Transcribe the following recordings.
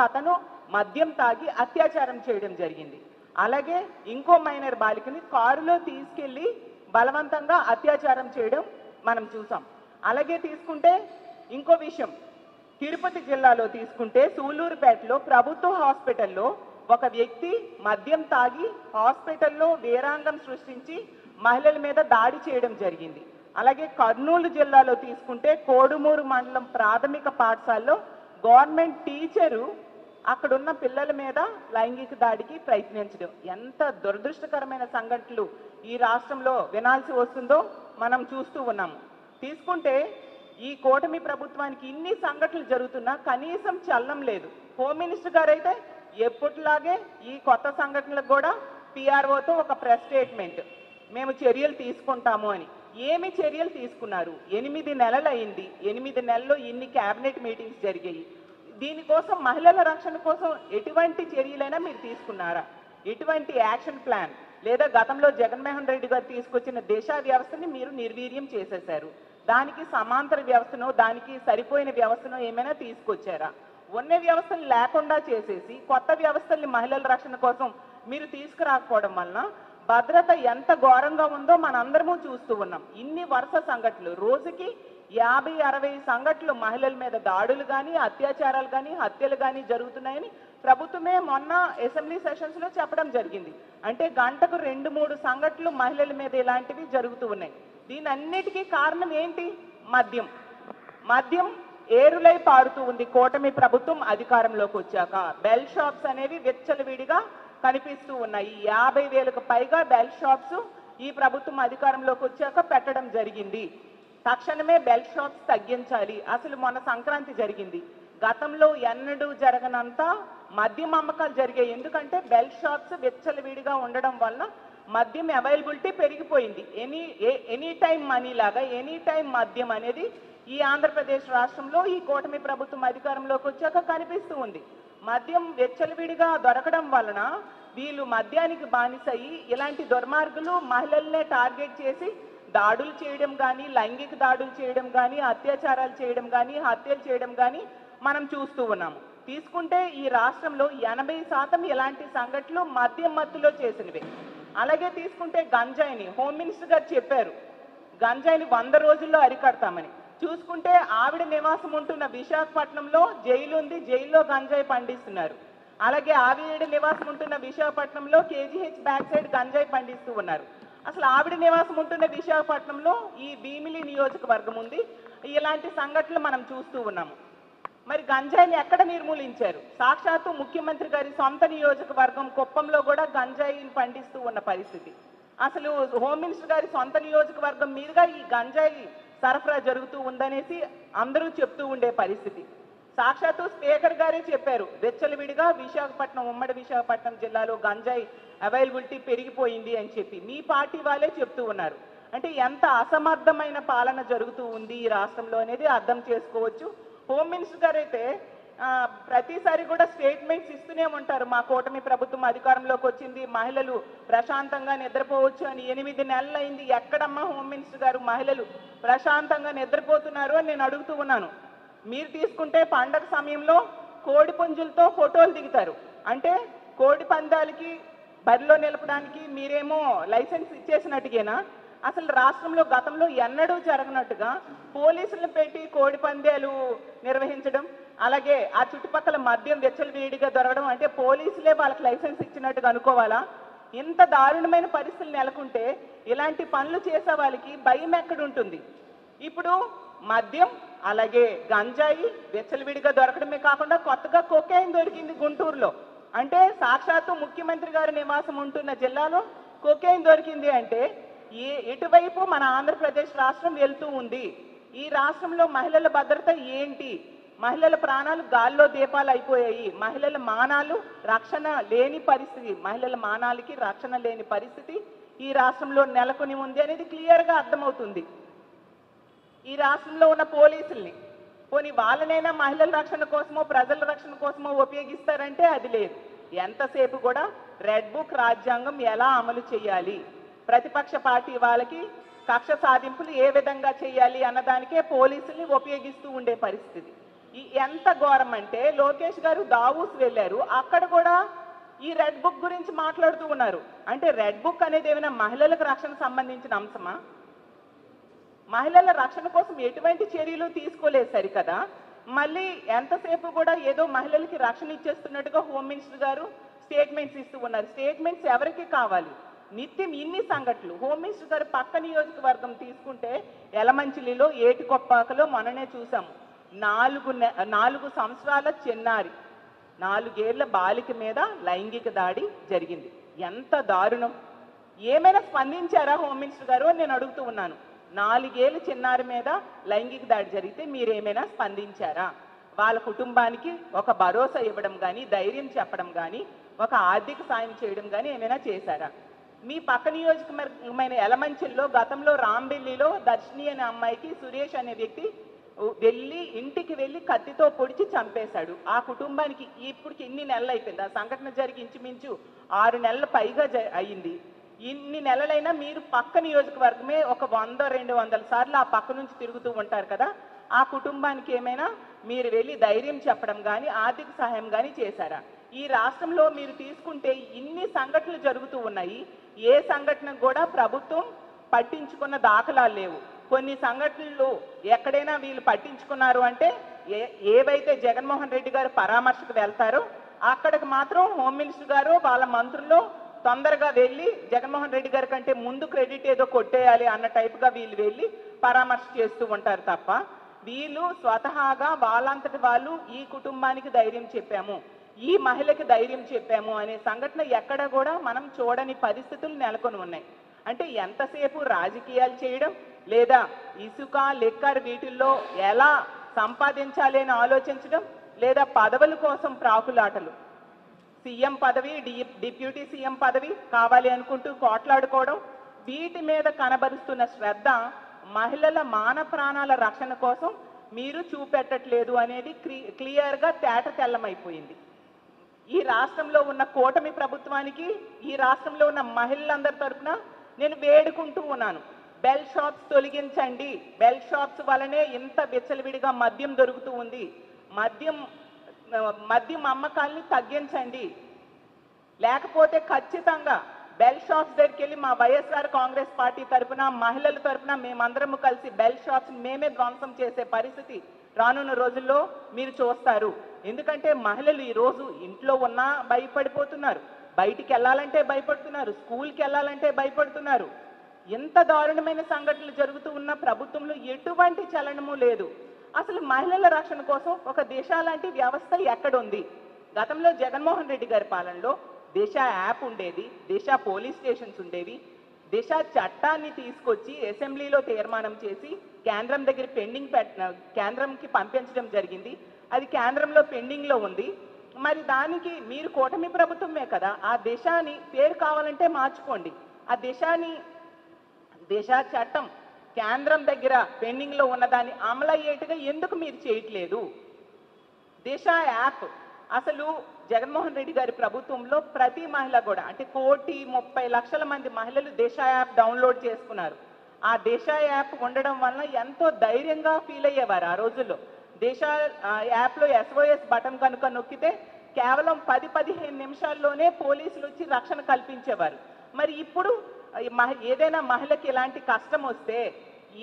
అతను మద్యం తాగి అత్యాచారం చేయడం జరిగింది. అలాగే ఇంకో మైనర్ బాలికని కారులో తీసుకెళ్లి బలవంతంగా అత్యాచారం చేయడం మనం చూసాం. అలాగే తీసుకుంటే ఇంకో విషయం, తిరుపతి జిల్లాలో తీసుకుంటే సూలూరుపేటలో ప్రభుత్వ హాస్పిటల్లో ఒక వ్యక్తి మద్యం తాగి హాస్పిటల్లో వీరాంగం సృష్టించి మహిళల మీద దాడి చేయడం జరిగింది. అలాగే కర్నూలు జిల్లాలో తీసుకుంటే కోడుమూరు మండలం ప్రాథమిక పాఠశాలలో గవర్నమెంట్ టీచరు అక్కడున్న పిల్లల మీద లైంగిక దాడికి ప్రయత్నించడం. ఎంత దురదృష్టకరమైన సంఘటనలు ఈ రాష్ట్రంలో వినాల్సి వస్తుందో మనం చూస్తూ ఉన్నాము. తీసుకుంటే ఈ కూటమి ప్రభుత్వానికి ఇన్ని సంఘటనలు జరుగుతున్నా కనీసం చలనం లేదు. హోమ్ మినిస్టర్ గారు అయితే ఎప్పటిలాగే ఈ కొత్త సంఘటనలకు కూడా పిఆర్ఓతో ఒక ప్రెస్ స్టేట్మెంట్, మేము చర్యలు తీసుకుంటాము అని. ఏమి చర్యలు తీసుకున్నారు? 8 నెలలు అయింది. 8 నెలల్లో ఇన్ని క్యాబినెట్ మీటింగ్స్ జరిగాయి. దీనికోసం మహిళల రక్షణ కోసం ఎటువంటి చర్యలైనా మీరు తీసుకున్నారా? ఎటువంటి యాక్షన్ ప్లాన్ లేదా గతంలో జగన్మోహన్ రెడ్డి గారు తీసుకొచ్చిన దిశ వ్యవస్థని మీరు నిర్వీర్యం చేసేశారు. దానికి సమాంతర వ్యవస్థనో దానికి సరిపోయిన వ్యవస్థనో ఏమైనా తీసుకొచ్చారా? ఉన్న వ్యవస్థలు లేకుండా చేసేసి కొత్త వ్యవస్థల్ని మహిళల రక్షణ కోసం మీరు తీసుకురాకపోవడం వలన భద్రత ఎంత ఘోరంగా ఉందో మనందరము చూస్తూ ఉన్నాం. ఇన్ని వరుస సంఘటనలు, రోజుకి 50-60 సంఘటనలు మహిళల మీద దాడులు కానీ అత్యాచారాలు కానీ హత్యలు కానీ జరుగుతున్నాయని ప్రభుత్వమే మొన్న అసెంబ్లీ సెషన్స్లో చెప్పడం జరిగింది. అంటే గంటకు 2-3 సంఘటనలు మహిళల మీద ఇలాంటివి జరుగుతూ ఉన్నాయి. దీని అన్నిటికీ కారణం ఏంటి? మద్యం. మద్యం ఏరులై పారుతూ ఉంది కూటమి ప్రభుత్వం అధికారంలోకి వచ్చాక. బెల్ షాప్స్ అనేవి విచ్చలవిడిగా కనిపిస్తూ ఉన్నాయి. 50,000కు పైగా బెల్ షాప్స్ ఈ ప్రభుత్వం అధికారంలోకి వచ్చాక పెట్టడం జరిగింది. తక్షణమే బెల్ షాప్స్ తగ్గించాలి. అసలు మొన్న సంక్రాంతి జరిగింది, గతంలో ఎన్నడూ జరగనంత మద్యం అమ్మకాలు జరిగాయి. ఎందుకంటే బెల్ షాప్స్ విచ్చలవిడిగా ఉండడం వల్ల మద్యం అవైలబిలిటీ పెరిగిపోయింది. ఎనీ టైం మనీ లాగా ఎనీ టైం మద్యం అనేది ఈ ఆంధ్రప్రదేశ్ రాష్ట్రంలో ఈ కూటమి ప్రభుత్వం అధికారంలోకి వచ్చాక కనిపిస్తూ ఉంది. మద్యం వెచ్చలవిడిగా దొరకడం వలన వీళ్ళు మద్యానికి బానిసయి ఇలాంటి దుర్మార్గులు మహిళల్నే టార్గెట్ చేసి దాడులు చేయడం కానీ, లైంగిక దాడులు చేయడం కానీ, అత్యాచారాలు చేయడం కానీ, హత్యలు చేయడం కానీ మనం చూస్తూ ఉన్నాము. తీసుకుంటే ఈ రాష్ట్రంలో 80% ఇలాంటి సంఘటనలు మద్యం మత్తులో చేసినవే. అలాగే తీసుకుంటే గంజాయిని హోమ్ మినిస్టర్ గారు చెప్పారు, గంజాయిని 100 రోజుల్లో అరికడతామని. చూసుకుంటే ఆవిడ నివాసం ఉంటున్న విశాఖపట్నంలో జైలు ఉంది, జైల్లో గంజాయి పండిస్తున్నారు. అలాగే ఆవిడ నివాసం ఉంటున్న విశాఖపట్నంలో కేజీహెచ్ బ్యాక్ సైడ్ గంజాయి పండిస్తూ ఉన్నారు. అసలు ఆవిడ నివాసం ఉంటున్న విశాఖపట్నంలో ఈ భీమిలి నియోజకవర్గం ఉంది. ఇలాంటి సంఘటనలు మనం చూస్తూ ఉన్నాము. మరి గంజాయిని ఎక్కడ నిర్మూలించారు? సాక్షాత్తు ముఖ్యమంత్రి గారి సొంత నియోజకవర్గం కుప్పంలో కూడా గంజాయిని పండిస్తూ ఉన్న పరిస్థితి. అసలు హోమ్ మినిస్టర్ గారి సొంత నియోజకవర్గం మీదుగా ఈ గంజాయి సరఫరా జరుగుతూ ఉందనేసి అందరూ చెప్తూ ఉండే పరిస్థితి. సాక్షాత్తు స్పీకర్ గారే చెప్పారు, వెచ్చలవిడిగా విశాఖపట్నం, ఉమ్మడి విశాఖపట్నం జిల్లాలో గంజాయి అవైలబిలిటీ పెరిగిపోయింది అని చెప్పి మీ పార్టీ వాళ్ళే చెప్తూ ఉన్నారు. అంటే ఎంత అసమర్థమైన పాలన జరుగుతూ ఉంది ఈ రాష్ట్రంలో అనేది అర్థం చేసుకోవచ్చు. హోమ్ మినిస్టర్ గారు అయితే ప్రతిసారి కూడా స్టేట్మెంట్స్ ఇస్తూనే ఉంటారు, మా కూటమి ప్రభుత్వం అధికారంలోకి వచ్చింది, మహిళలు ప్రశాంతంగా నిద్రపోవచ్చు అని. 8 నెలలు అయింది, ఎక్కడమ్మా హోమ్ మినిస్టర్ గారు మహిళలు ప్రశాంతంగా నిద్రపోతున్నారు అని నేను అడుగుతూ ఉన్నాను. మీరు తీసుకుంటే పండగ సమయంలో కోడి పుంజులతో ఫోటోలు దిగుతారు. అంటే కోడి పందాలకి బరిలో నిలపడానికి మీరేమో లైసెన్స్ ఇచ్చేసినట్టుగేనా? అసలు రాష్ట్రంలో గతంలో ఎన్నడూ జరగనట్టుగా పోలీసులను పెట్టి కోడి పందాలు నిర్వహించడం, అలాగే ఆ చుట్టుపక్కల మద్యం వెచ్చలవిడిగా దొరకడం, అంటే పోలీసులే వాళ్ళకి లైసెన్స్ ఇచ్చినట్టుగా అనుకోవాలా? ఇంత దారుణమైన పరిస్థితులు నెలకొంటే ఇలాంటి పనులు చేసే వాళ్ళకి భయం ఎక్కడుంటుంది? ఇప్పుడు మద్యం అలాగే గంజాయి వెచ్చలవిడిగా దొరకడమే కాకుండా కొత్తగా కొకైన్ దొరికింది గుంటూరులో. అంటే సాక్షాత్తు ముఖ్యమంత్రి గారి నివాసం ఉంటున్న జిల్లాలో కొకైన్ దొరికింది అంటే ఎటువైపు మన ఆంధ్రప్రదేశ్ రాష్ట్రం వెళ్తూ ఉంది? ఈ రాష్ట్రంలో మహిళల భద్రత ఏంటి? మహిళల ప్రాణాలు గాల్లో దీపాలు అయిపోయాయి. మహిళల మానాలు రక్షణ లేని పరిస్థితి, మహిళల మానాలకి రక్షణ లేని పరిస్థితి ఈ రాష్ట్రంలో నెలకొని ఉంది అనేది క్లియర్గా అర్థమవుతుంది. ఈ రాష్ట్రంలో ఉన్న పోలీసుల్ని పోనీ వాళ్ళనైనా మహిళల రక్షణ కోసమో ప్రజల రక్షణ కోసమో ఉపయోగిస్తారంటే అది లేదు. ఎంతసేపు కూడా రెడ్ బుక్ రాజ్యాంగం ఎలా అమలు చేయాలి, ప్రతిపక్ష పార్టీ వాళ్ళకి కక్ష సాధింపులు ఏ విధంగా చేయాలి అన్నదానికే పోలీసుల్ని ఉపయోగిస్తూ ఉండే పరిస్థితి. ఎంత ఘోరం అంటే లోకేష్ గారు దావూస్ వెళ్ళారు, అక్కడ కూడా ఈ రెడ్ బుక్ గురించి మాట్లాడుతూ ఉన్నారు. అంటే రెడ్ బుక్ అనేది ఏమైనా మహిళలకు రక్షణ సంబంధించిన అంశమా? మహిళల రక్షణ కోసం ఎటువంటి చర్యలు తీసుకోలేదు సరికదా. మళ్ళీ ఎంతసేపు కూడా ఏదో మహిళలకి రక్షణ ఇచ్చేస్తున్నట్టుగా హోమ్ మినిస్టర్ గారు స్టేట్మెంట్స్ ఇస్తూ ఉన్నారు. స్టేట్మెంట్స్ ఎవరికి కావాలి? నిత్యం ఇన్ని సంఘటనలు. హోమ్ మినిస్టర్ గారు పక్క నియోజకవర్గం తీసుకుంటే యలమంచిలిలో, ఏటికొప్పాకలో మొన్ననే చూసాము. 4 సంవత్సరాల చిన్నారి, 4 ఏళ్ల బాలిక మీద లైంగిక దాడి జరిగింది. ఎంత దారుణం! ఏమైనా స్పందించారా హోమ్ మినిస్టర్ గారు అని నేను అడుగుతూ ఉన్నాను. 4 ఏళ్ల చిన్నారి మీద లైంగిక దాడి జరిగితే మీరేమైనా స్పందించారా? వాళ్ళ కుటుంబానికి ఒక భరోసా ఇవ్వడం కానీ, ధైర్యం చెప్పడం కానీ, ఒక ఆర్థిక సాయం చేయడం కానీ ఏమైనా చేశారా? మీ పక్క నియోజకమైన యలమంచిల్లో గతంలో రాంబెల్లిలో దర్శిని అనే అమ్మాయికి సురేష్ అనే వ్యక్తి ఇంటికి వెళ్ళి కత్తితో పొడిచి చంపేశాడు. ఆ కుటుంబానికి ఇప్పటికి ఇన్ని నెలలు అయిపోయింది. ఆ సంఘటన జరిగి ఇంచుమించు 6 నెలల పైగా అయ్యింది. ఇన్ని నెలలైనా మీరు పక్క నియోజకవర్గమే ఒక 100-200 సార్లు ఆ పక్క నుంచి తిరుగుతూ ఉంటారు కదా. ఆ కుటుంబానికి ఏమైనా మీరు వెళ్ళి ధైర్యం చెప్పడం కానీ, ఆర్థిక సహాయం కానీ చేశారా? ఈ రాష్ట్రంలో మీరు తీసుకుంటే ఇన్ని సంఘటనలు జరుగుతూ ఉన్నాయి. ఏ సంఘటన కూడా ప్రభుత్వం పట్టించుకున్న దాఖలాలు లేవు. కొన్ని సంఘటనలు ఎక్కడైనా వీళ్ళు పట్టించుకున్నారు అంటే ఏవైతే జగన్మోహన్ రెడ్డి గారు పరామర్శకు వెళ్తారో అక్కడికి మాత్రం హోమ్ మినిస్టర్ గారు వాళ్ళ మంత్రుల్లో తొందరగా వెళ్ళి జగన్మోహన్ రెడ్డి గారి కంటే ముందు క్రెడిట్ ఏదో కొట్టేయాలి అన్న టైప్గా వీళ్ళు వెళ్ళి పరామర్శ చేస్తూ ఉంటారు తప్ప వీళ్ళు స్వతహాగా వాళ్ళంతటి వాళ్ళు ఈ కుటుంబానికి ధైర్యం చెప్పాము, ఈ మహిళకి ధైర్యం చెప్పాము అనే సంఘటన ఎక్కడ కూడా మనం చూడని పరిస్థితులు నెలకొని ఉన్నాయి. అంటే ఎంతసేపు రాజకీయాలు చేయడం, లేదా ఇసుక లెక్కర్ వీటిల్లో ఎలా సంపాదించాలి అని ఆలోచించడం, లేదా పదవుల కోసం ప్రాకులాటలు. సీఎం పదవి, డిప్యూటీ సీఎం పదవి కావాలి అనుకుంటూ కోట్లాడుకోవడం, వీటి మీద కనబరుస్తున్న శ్రద్ధ మహిళల మాన ప్రాణాల రక్షణ కోసం మీరు చూపెట్టట్లేదు అనేది క్లియర్గా తేట తెల్లమైపోయింది. ఈ రాష్ట్రంలో ఉన్న కూటమి ప్రభుత్వానికి, ఈ రాష్ట్రంలో ఉన్న మహిళలందరి తరఫున నేను వేడుకుంటూ ఉన్నాను, బెల్ షాప్స్ తొలగించండి. బెల్ షాప్స్ వలనే ఇంత విచ్చలవిడిగా మద్యం దొరుకుతూ ఉంది. మద్యం అమ్మకాల్ని తగ్గించండి. లేకపోతే ఖచ్చితంగా బెల్ షాప్స్ దగ్గరికి వెళ్ళి మా వైఎస్ఆర్ కాంగ్రెస్ పార్టీ తరఫున, మహిళల తరఫున మేమందరము కలిసి బెల్ షాప్స్ మేమే ధ్వంసం చేసే పరిస్థితి రానున్న రోజుల్లో మీరు చూస్తారు. ఎందుకంటే మహిళలు ఈరోజు ఇంట్లో ఉన్నా భయపడిపోతున్నారు, బయటికి వెళ్ళాలంటే భయపడుతున్నారు, స్కూల్కి వెళ్ళాలంటే భయపడుతున్నారు. ఎంత దారుణమైన సంఘటనలు జరుగుతూ ఉన్న ప్రభుత్వంలో ఎటువంటి చలనము లేదు. అసలు మహిళల రక్షణ కోసం ఒక దిశ లాంటి వ్యవస్థ ఎక్కడుంది? గతంలో జగన్మోహన్ రెడ్డి గారి పాలనలో దిశ యాప్ ఉండేది, దిశ పోలీస్ స్టేషన్స్ ఉండేవి. దిశ చట్టాన్ని తీసుకొచ్చి అసెంబ్లీలో తీర్మానం చేసి కేంద్రం దగ్గర కేంద్రంకి పంపించడం జరిగింది. అది కేంద్రంలో పెండింగ్లో ఉంది. మరి దానికి మీరు కూటమి ప్రభుత్వమే కదా, ఆ దిశని పేరు కావాలంటే మార్చుకోండి. ఆ దిశ చట్టం కేంద్రం దగ్గర పెండింగ్లో ఉన్నదాన్ని అమలయ్యేట్టుగా ఎందుకు మీరు చేయట్లేదు? దిశ యాప్ అసలు జగన్మోహన్ రెడ్డి గారి ప్రభుత్వంలో ప్రతి మహిళ కూడా, అంటే 1,30,00,000 మంది మహిళలు దిశ యాప్ డౌన్లోడ్ చేసుకున్నారు. ఆ దిశ యాప్ ఉండడం వలన ఎంతో ధైర్యంగా ఫీల్ అయ్యేవారు ఆ రోజుల్లో. దిశ యాప్లో SOS బటన్ కనుక నొక్కితే కేవలం 10-15 నిమిషాల్లోనే పోలీసులు వచ్చి రక్షణ కల్పించేవారు. మరి ఇప్పుడు ఏదైనా మహిళకి ఇలాంటి కష్టం వస్తే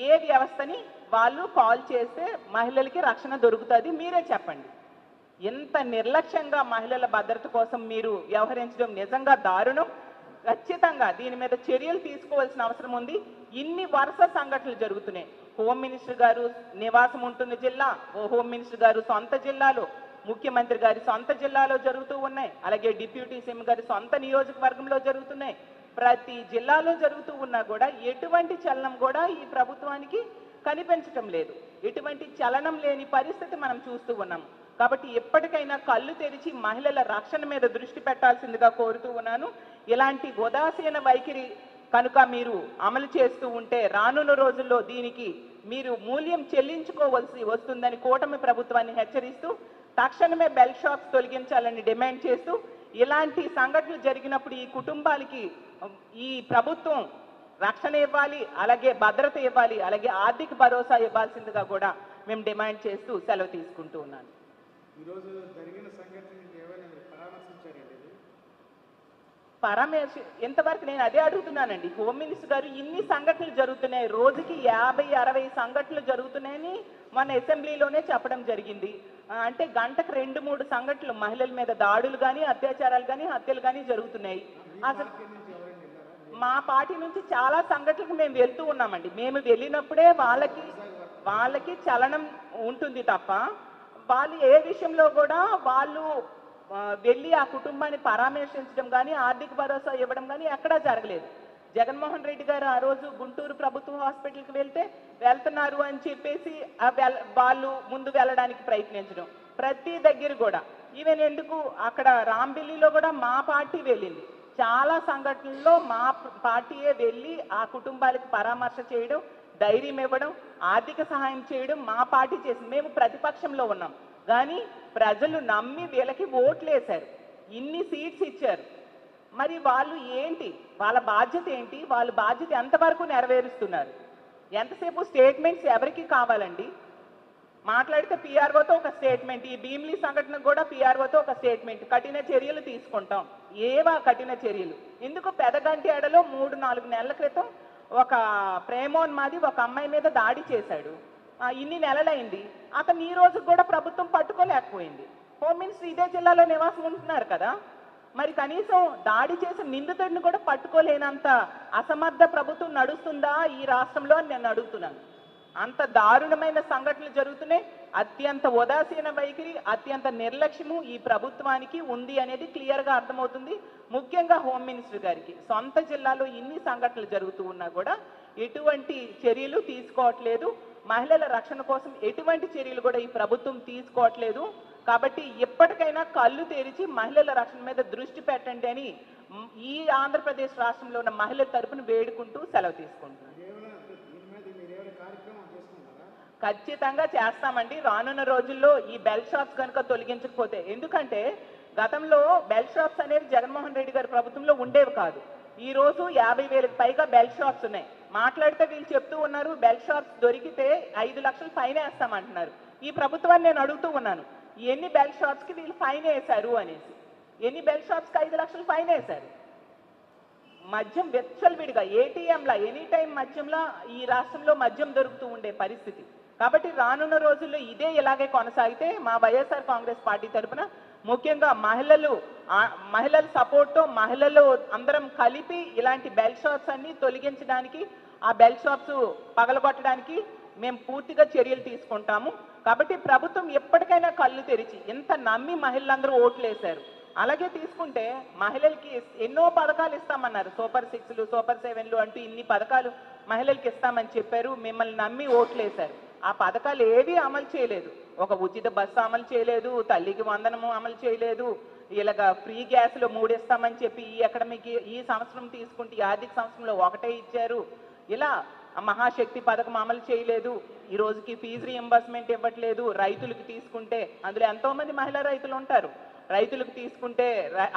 ఏ వ్యవస్థని వాళ్ళు కాల్ చేస్తే మహిళలకి రక్షణ దొరుకుతుంది? మీరే చెప్పండి. ఎంత నిర్లక్ష్యంగా మహిళల భద్రత కోసం మీరు వ్యవహరించడం నిజంగా దారుణం. ఖచ్చితంగా దీని మీద చర్యలు తీసుకోవాల్సిన అవసరం ఉంది. ఇన్ని వరుస సంఘటనలు జరుగుతున్నాయి. హోమ్ మినిస్టర్ గారు నివాసం ఉంటున్న జిల్లా, హోమ్ మినిస్టర్ గారు సొంత జిల్లాలో, ముఖ్యమంత్రి గారి సొంత జిల్లాలో జరుగుతూ ఉన్నాయి. అలాగే డిప్యూటీ సీఎం గారి సొంత నియోజకవర్గంలో జరుగుతున్నాయి. ప్రతి జిల్లాలో జరుగుతూ ఉన్నా కూడా ఎటువంటి చలనం కూడా ఈ ప్రభుత్వానికి కనిపించటం లేదు. ఎటువంటి చలనం లేని పరిస్థితి మనం చూస్తూ ఉన్నాం. కాబట్టి ఎప్పటికైనా కళ్ళు తెరిచి మహిళల రక్షణ మీద దృష్టి పెట్టాల్సిందిగా కోరుతూ ఉన్నాను. ఇలాంటి ఉదాసీన వైఖరి కనుక మీరు అమలు చేస్తూ ఉంటే రానున్న రోజుల్లో దీనికి మీరు మూల్యం చెల్లించుకోవాల్సి వస్తుందని కూటమి ప్రభుత్వాన్ని హెచ్చరిస్తూ తక్షణమే బెల్ షాప్స్ తొలగించాలని డిమాండ్ చేస్తూ, ఇలాంటి సంఘటనలు జరిగినప్పుడు ఈ కుటుంబాలకి ఈ ప్రభుత్వం రక్షణ ఇవ్వాలి, అలాగే భద్రత ఇవ్వాలి, అలాగే ఆర్థిక భరోసా ఇవ్వాల్సిందిగా కూడా మేము డిమాండ్ చేస్తూ సెలవు తీసుకుంటూ ఉన్నాను. ఈరోజు జరిగిన సంఘటన ఏమైనా పరామర్శించారండి? ఎంతవరకు నేను అదే అడుగుతున్నానండి. హోమ్ మినిస్టర్ గారు ఇన్ని సంఘటనలు జరుగుతున్నాయి, రోజుకి 50-60 సంఘటనలు జరుగుతున్నాయని మన అసెంబ్లీలోనే చెప్పడం జరిగింది. అంటే గంటకు 2-3 సంఘటనలు మహిళల మీద దాడులు కానీ, అత్యాచారాలు కానీ, హత్యలు కానీ జరుగుతున్నాయి. అసలు మా పార్టీ నుంచి చాలా సంఘటనలకు మేము వెళ్తూ ఉన్నామండి. మేము వెళ్ళినప్పుడే వాళ్ళకి చలనం ఉంటుంది తప్ప వాళ్ళు ఏ విషయంలో కూడా వాళ్ళు వెళ్ళి ఆ కుటుంబాన్ని పరామర్శించడం కానీ, ఆర్థిక భరోసా ఇవ్వడం కానీ ఎక్కడా జరగలేదు. జగన్మోహన్ రెడ్డి గారు ఆ రోజు గుంటూరు ప్రభుత్వ హాస్పిటల్కి వెళ్తున్నారు అని చెప్పేసి వాళ్ళు ముందు వెళ్ళడానికి ప్రయత్నించడం, ప్రతి దగ్గర కూడా ఈవెన్ ఎందుకు అక్కడ రాంబిల్లిలో కూడా మా పార్టీ వెళ్ళింది. చాలా సంఘటనల్లో మా పార్టీయే వెళ్ళి ఆ కుటుంబాలకు పరామర్శ చేయడం, ధైర్యం ఇవ్వడం, ఆర్థిక సహాయం చేయడం మా పార్టీ చేసింది. మేము ప్రతిపక్షంలో ఉన్నాం కానీ ప్రజలు నమ్మి వీళ్ళకి ఓట్లు వేశారు, ఇన్ని సీట్స్ ఇచ్చారు. మరి వాళ్ళు ఏంటి, వాళ్ళ బాధ్యత ఏంటి, వాళ్ళ బాధ్యత ఎంతవరకు నెరవేరుస్తున్నారు? ఎంతసేపు స్టేట్మెంట్స్ ఎవరికి కావాలండి? మాట్లాడితే పిఆర్ఓతో ఒక స్టేట్మెంట్, ఈ భీమిలి సంఘటన కూడా పిఆర్ఓతో ఒక స్టేట్మెంట్, కఠిన చర్యలు తీసుకుంటాం. ఏవా కఠిన చర్యలు? ఎందుకు పెదగంటేడలో 3-4 నెలల క్రితం ఒక ప్రేమోన్మాది ఒక అమ్మాయి మీద దాడి చేశాడు, ఇన్ని నెలలైంది, అతను ఈ రోజు కూడా ప్రభుత్వం పట్టుకోలేకపోయింది. హోమ్ మినిస్టర్ ఇదే జిల్లాలో నివాసం ఉంటున్నారు కదా, మరి కనీసం దాడి చేసిన నిందితుడిని కూడా పట్టుకోలేనంత అసమర్థ ప్రభుత్వం నడుస్తుందా ఈ రాష్ట్రంలో అని నేను అడుగుతున్నాను. అంత దారుణమైన సంఘటనలు జరుగుతున్నాయి. అత్యంత ఉదాసీన వైఖరి, అత్యంత నిర్లక్ష్యము ఈ ప్రభుత్వానికి ఉంది అనేది క్లియర్గా అర్థమవుతుంది. ముఖ్యంగా హోమ్ మినిస్టర్ గారికి సొంత జిల్లాలో ఇన్ని సంఘటనలు జరుగుతూ ఉన్నా కూడా ఎటువంటి చర్యలు తీసుకోవట్లేదు. మహిళల రక్షణ కోసం ఎటువంటి చర్యలు కూడా ఈ ప్రభుత్వం తీసుకోవట్లేదు. కాబట్టి ఎప్పటికైనా కళ్ళు తెరిచి మహిళల రక్షణ మీద దృష్టి పెట్టండి అని ఈ ఆంధ్రప్రదేశ్ రాష్ట్రంలో ఉన్న మహిళల తరపున వేడుకుంటూ సెలవు తీసుకుంటున్నాను. ఖచ్చితంగా చేస్తామండి. రానున్న రోజుల్లో ఈ బెల్ షాప్స్ కనుక తొలగించకపోతే, ఎందుకంటే గతంలో బెల్ షాప్స్ అనేది జగన్మోహన్ రెడ్డి గారి ప్రభుత్వంలో ఉండేవి కాదు. ఈ రోజు 50,000కి పైగా బెల్ షాప్స్ ఉన్నాయి. మాట్లాడితే వీళ్ళు చెప్తూ ఉన్నారు బెల్ షాప్స్ దొరికితే 5 లక్షలు ఫైన్ వేస్తామంటున్నారు. ఈ ప్రభుత్వాన్ని నేను అడుగుతూ ఉన్నాను, ఎన్ని బెల్ షాప్స్కి వీళ్ళు ఫైన్ వేశారు అనేసి. ఎన్ని బెల్ షాప్స్కి 5 లక్షలు ఫైన్ వేశారు? మద్యం విచ్చలవిడిగా ఏటీఎంలా ఎనీ టైం మద్యంలా ఈ రాష్ట్రంలో మద్యం దొరుకుతూ ఉండే పరిస్థితి. కాబట్టి రానున్న రోజుల్లో ఇదే ఇలాగే కొనసాగితే మా వైఎస్ఆర్ కాంగ్రెస్ పార్టీ తరఫున ముఖ్యంగా మహిళల సపోర్ట్తో మహిళలు అందరం కలిపి ఇలాంటి బెల్ షాప్స్ అన్ని తొలగించడానికి, ఆ బెల్ షాప్స్ పగలగొట్టడానికి మేము పూర్తిగా చర్యలు తీసుకుంటాము. కాబట్టి ప్రభుత్వం ఎప్పటికైనా కళ్ళు తెరిచి, ఇంత నమ్మి మహిళలందరూ ఓట్లు వేశారు, అలాగే తీసుకుంటే మహిళలకి ఎన్నో పథకాలు ఇస్తామన్నారు, సూపర్ 6లు, సూపర్ 7లు అంటూ ఇన్ని పథకాలు మహిళలకి ఇస్తామని చెప్పారు. మిమ్మల్ని నమ్మి ఓట్లు వేశారు. ఆ పథకాలు ఏవి అమలు చేయలేదు. ఒక ఉచిత బస్సు అమలు చేయలేదు, తల్లికి వందనము అమలు చేయలేదు, ఇలాగ ఫ్రీ గ్యాస్లో 3 ఇస్తామని చెప్పి ఈ సంవత్సరం తీసుకుంటే ఈ ఆర్థిక సంవత్సరంలో 1 ఇచ్చారు. ఇలా మహాశక్తి పథకం అమలు చేయలేదు. ఈ రోజుకి ఫీజు రీఎంబర్స్మెంట్ ఇవ్వట్లేదు. రైతులకు తీసుకుంటే అందులో ఎంతోమంది మహిళా రైతులు ఉంటారు, రైతులకు తీసుకుంటే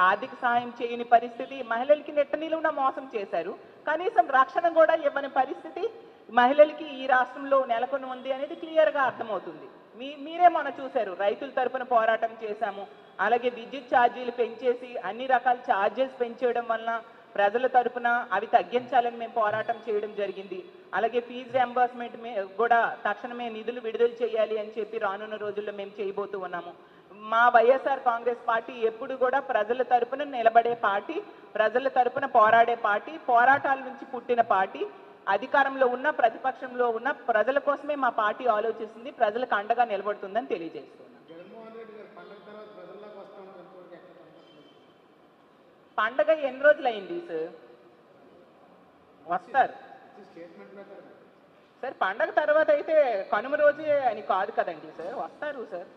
ఆర్థిక సహాయం చేయని పరిస్థితి. మహిళలకి నెట్ట నిలువున మోసం చేశారు. కనీసం రక్షణ కూడా ఇవ్వని పరిస్థితి మహిళలకి ఈ రాష్ట్రంలో నెలకొని ఉంది అనేది క్లియర్గా అర్థమవుతుంది. మీరే మొన్న చూశారు, రైతుల తరపున పోరాటం చేశాము. అలాగే విద్యుత్ ఛార్జీలు పెంచేసి అన్ని రకాల ఛార్జెస్ పెంచేయడం వలన ప్రజల తరపున అవి తగ్గించాలని మేము పోరాటం చేయడం జరిగింది. అలాగే ఫీజు రియంబర్స్మెంట్ కూడా తక్షణమే నిధులు విడుదల చేయాలి అని చెప్పి రానున్న రోజుల్లో మేము చేయబోతూ ఉన్నాము. మా వైఎస్ఆర్ కాంగ్రెస్ పార్టీ ఎప్పుడు కూడా ప్రజల తరపున నిలబడే పార్టీ, ప్రజల తరపున పోరాడే పార్టీ, పోరాటాల నుంచి పుట్టిన పార్టీ. అధికారంలో ఉన్న ప్రతిపక్షంలో ఉన్న ప్రజల కోసమే మా పార్టీ ఆలోచిస్తుంది, ప్రజలకు అండగా నిలబడుతుందని తెలియజేస్తున్నాను. పండగ ఎన్ని రోజులు అయింది సార్? వస్తారు సార్. పండగ తర్వాత అయితే కనుమ రోజే అని కాదు కదండి సార్, వస్తారు సార్.